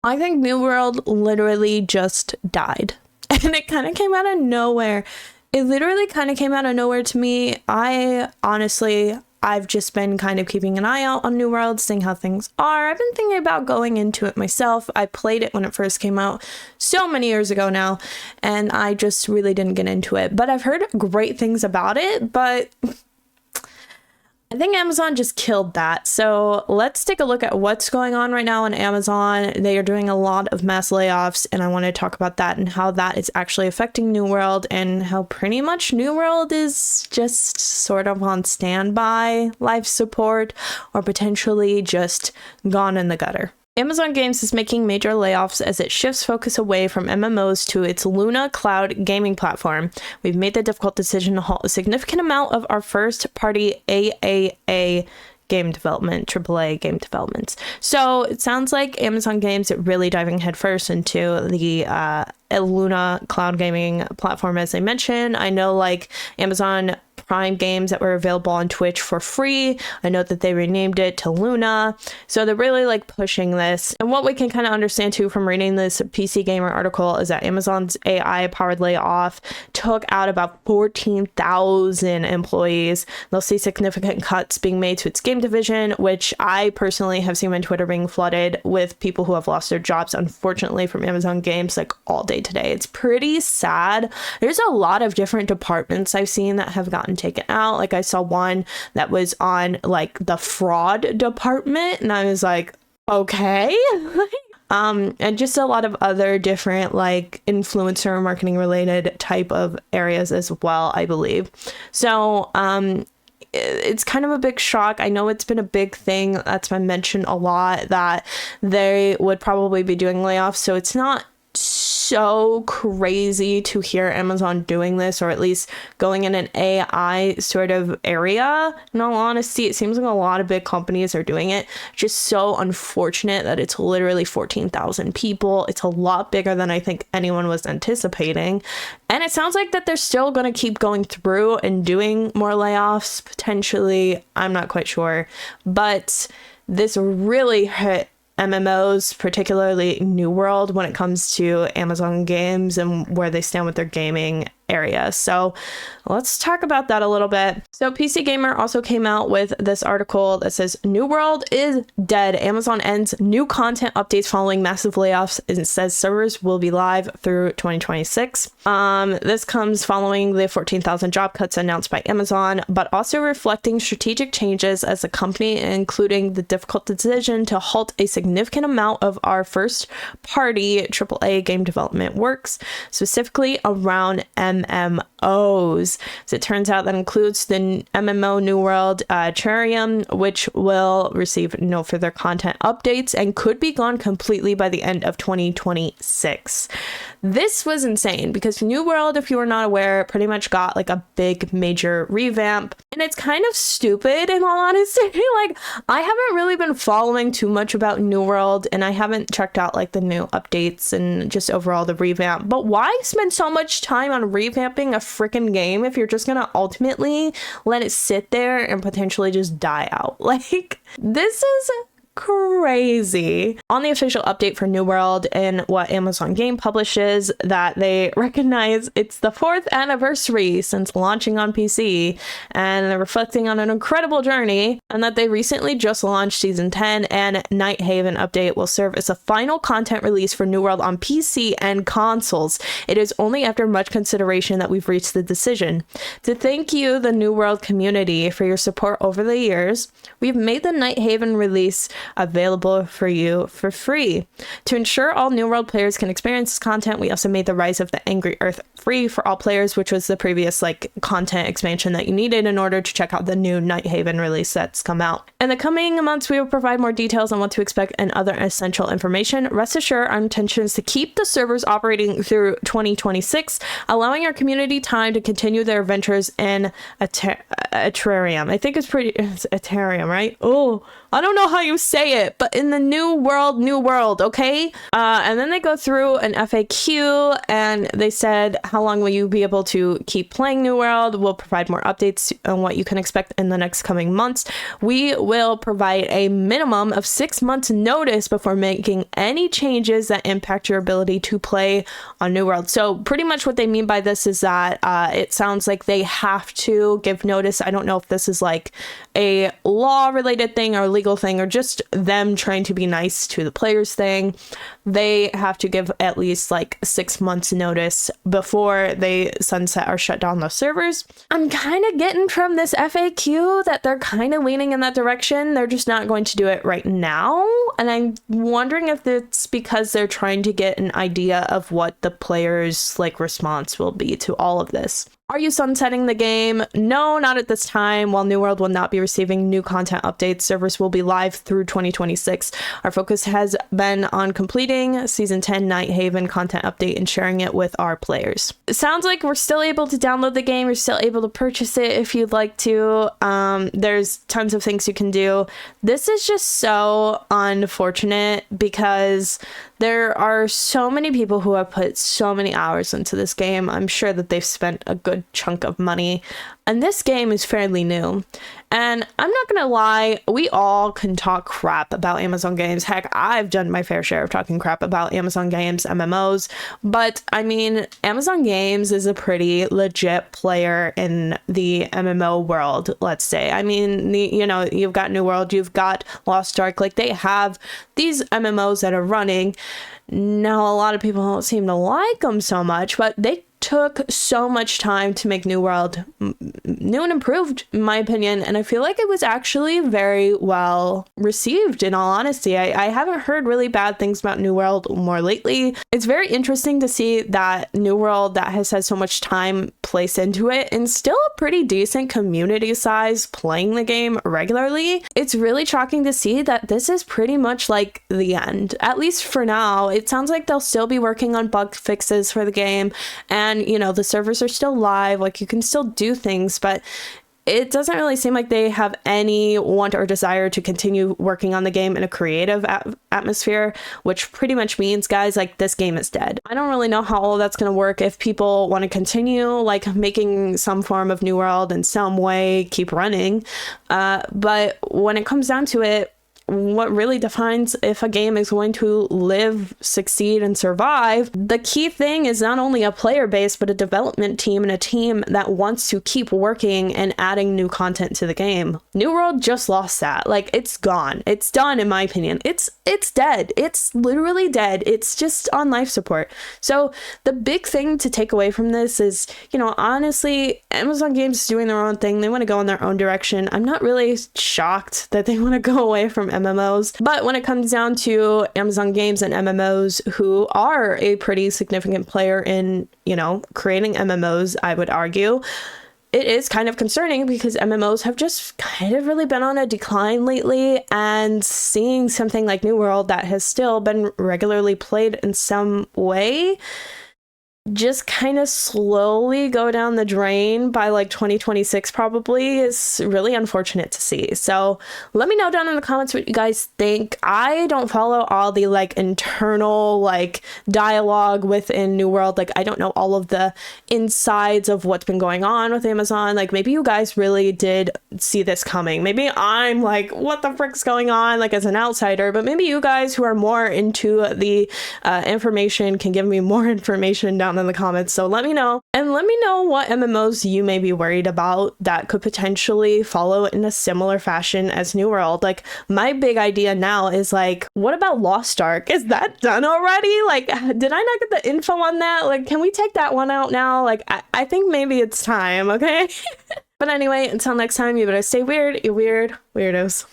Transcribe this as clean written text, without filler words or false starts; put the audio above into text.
I think New World literally just died. And it kind of came out of nowhere. It literally kind of came out of nowhere to me. I've just been kind of keeping an eye out on New World, seeing how things are. I've been thinking about going into it myself. I played it when it first came out so many years ago now, and I just really didn't get into it. But I've heard great things about it, but I think Amazon just killed that. So let's take a look at what's going on right now on Amazon. They are doing a lot of mass layoffs, and I want to talk about that and how that is actually affecting New World, and how pretty much New World is just sort of on standby life support, or potentially just gone in the gutter. Amazon Games is making major layoffs as it shifts focus away from MMOs to its Luna cloud gaming platform. We've made the difficult decision to halt a significant amount of our first-party AAA game development, AAA game developments. So it sounds like Amazon Games is really diving headfirst into the Luna cloud gaming platform, as I mentioned. I know like Amazon Prime games that were available on Twitch for free. I know that they renamed it to Luna. So they're really like pushing this. And what we can kind of understand too from reading this PC Gamer article is that Amazon's AI powered layoff took out about 14,000 employees. They'll see significant cuts being made to its game division, which I personally have seen my Twitter being flooded with people who have lost their jobs, unfortunately, from Amazon Games like all day today. It's pretty sad. There's a lot of different departments I've seen that have gotten taken out. Like I saw one that was on like the fraud department, and I was like, okay. And just a lot of other different like influencer marketing related type of areas as well, I believe. So it's kind of a big shock. I know it's been a big thing that's been mentioned a lot, that they would probably be doing layoffs. So it's not so crazy to hear Amazon doing this, or at least going in an AI sort of area. In all honesty, it seems like a lot of big companies are doing it. Just so unfortunate that it's literally 14,000 people. It's a lot bigger than I think anyone was anticipating. And it sounds like that they're still going to keep going through and doing more layoffs, potentially. I'm not quite sure. But this really hit MMOs, particularly New World, when it comes to Amazon Games and where they stand with their gaming area. So let's talk about that a little bit. So PC Gamer also came out with this article that says New World is dead. Amazon ends new content updates following massive layoffs. It says servers will be live through 2026. This comes following the 14,000 job cuts announced by Amazon, but also reflecting strategic changes as a company, including the difficult decision to halt a significant amount of our first party AAA game development works, specifically around MMOs. So it turns out that includes the MMO New World Terrarium, which will receive no further content updates and could be gone completely by the end of 2026. This was insane because New World, if you were not aware, pretty much got like a big major revamp, and it's kind of stupid in all honesty. Like, I haven't really been following too much about New World, and I haven't checked out like the new updates and just overall the revamp. But why spend so much time on revamping a freaking game if you're just gonna ultimately let it sit there and potentially just die out? Like, this is crazy. On the official update for New World and what Amazon Game publishes, that they recognize it's the 4th anniversary since launching on PC, and they're reflecting on an incredible journey, and that they recently just launched Season 10, and Night Haven update will serve as a final content release for New World on PC and consoles. It is only after much consideration that we've reached the decision. To thank you, the New World community, for your support over the years, we've made the Night Haven release available for you for free. To ensure all New World players can experience this content, we also made the Rise of the Angry Earth free for all players, which was the previous like content expansion that you needed in order to check out the new Night Haven release that's come out. In the coming months, we will provide more details on what to expect and other essential information. Rest assured, our intention is to keep the servers operating through 2026, allowing our community time to continue their adventures in a terrarium. I think it's a terrarium, right? Oh, I don't know how you say it, but in the new world, okay? And then they go through an FAQ and they said, how long will you be able to keep playing New World? We'll provide more updates on what you can expect in the next coming months. We will provide a minimum of 6 months notice before making any changes that impact your ability to play on New World. So pretty much what they mean by this is that it sounds like they have to give notice. I don't know if this is like a law related thing or legal thing or just them trying to be nice to the players thing. They have to give at least like 6 months notice before they sunset or shut down those servers. I'm kind of getting from this FAQ that they're kind of leaning in that direction. They're just not going to do it right now. And I'm wondering if it's because they're trying to get an idea of what the players' like response will be to all of this. Are you sunsetting the game? No, not at this time. While New World will not be receiving new content updates, servers will be live through 2026. Our focus has been on completing Season 10 Night Haven content update and sharing it with our players. It sounds like we're still able to download the game. You're still able to purchase it if you'd like to. There's tons of things you can do. This is just so unfortunate because there are so many people who have put so many hours into this game. I'm sure that they've spent a good chunk of money. And this game is fairly new. And I'm not gonna lie, we all can talk crap about Amazon games. Heck, I've done my fair share of talking crap about Amazon games, MMOs. But I mean, Amazon Games is a pretty legit player in the MMO world, let's say. I mean, you've got New World, you've got Lost Ark. Like, they have these MMOs that are running. Now, a lot of people don't seem to like them so much, but they took so much time to make New World new and improved, in my opinion, and I feel like it was actually very well received, in all honesty. I haven't heard really bad things about New World more lately. It's very interesting to see that New World that has had so much time placed into it and still a pretty decent community size playing the game regularly. It's really shocking to see that this is pretty much like the end, at least for now. It sounds like they'll still be working on bug fixes for the game, and the servers are still live, like you can still do things, but it doesn't really seem like they have any want or desire to continue working on the game in a creative atmosphere, which pretty much means, guys, like, this game is dead. I don't really know how all that's going to work if people want to continue like making some form of New World in some way, keep running. But when it comes down to it, what really defines if a game is going to live, succeed, and survive, the key thing is not only a player base, but a development team and a team that wants to keep working and adding new content to the game. New World just lost that. Like, it's gone. It's done, in my opinion. It's dead. It's literally dead. It's just on life support. So the big thing to take away from this is, honestly, Amazon Games is doing their own thing. They want to go in their own direction. I'm not really shocked that they want to go away from MMOs. But when it comes down to Amazon Games and MMOs, who are a pretty significant player in, creating MMOs, I would argue, it is kind of concerning because MMOs have just kind of really been on a decline lately, and seeing something like New World that has still been regularly played in some way just kind of slowly go down the drain by like 2026 probably is really unfortunate to see. So let me know down in the comments what you guys think. I don't follow all the like internal like dialogue within New World. Like, I don't know all of the insides of what's been going on with Amazon. Like, maybe you guys really did see this coming. Maybe I'm like, what the frick's going on, like, as an outsider, but maybe you guys who are more into the information can give me more information down in the comments. So let me know, and let me know what MMOs you may be worried about that could potentially follow in a similar fashion as New World. Like, my big idea now is like, what about Lost Ark? Is that done already? Like, did I not get the info on that? Like, can we take that one out now? Like, I think maybe it's time, okay? But anyway, until next time, you better stay weird, you weird weirdos.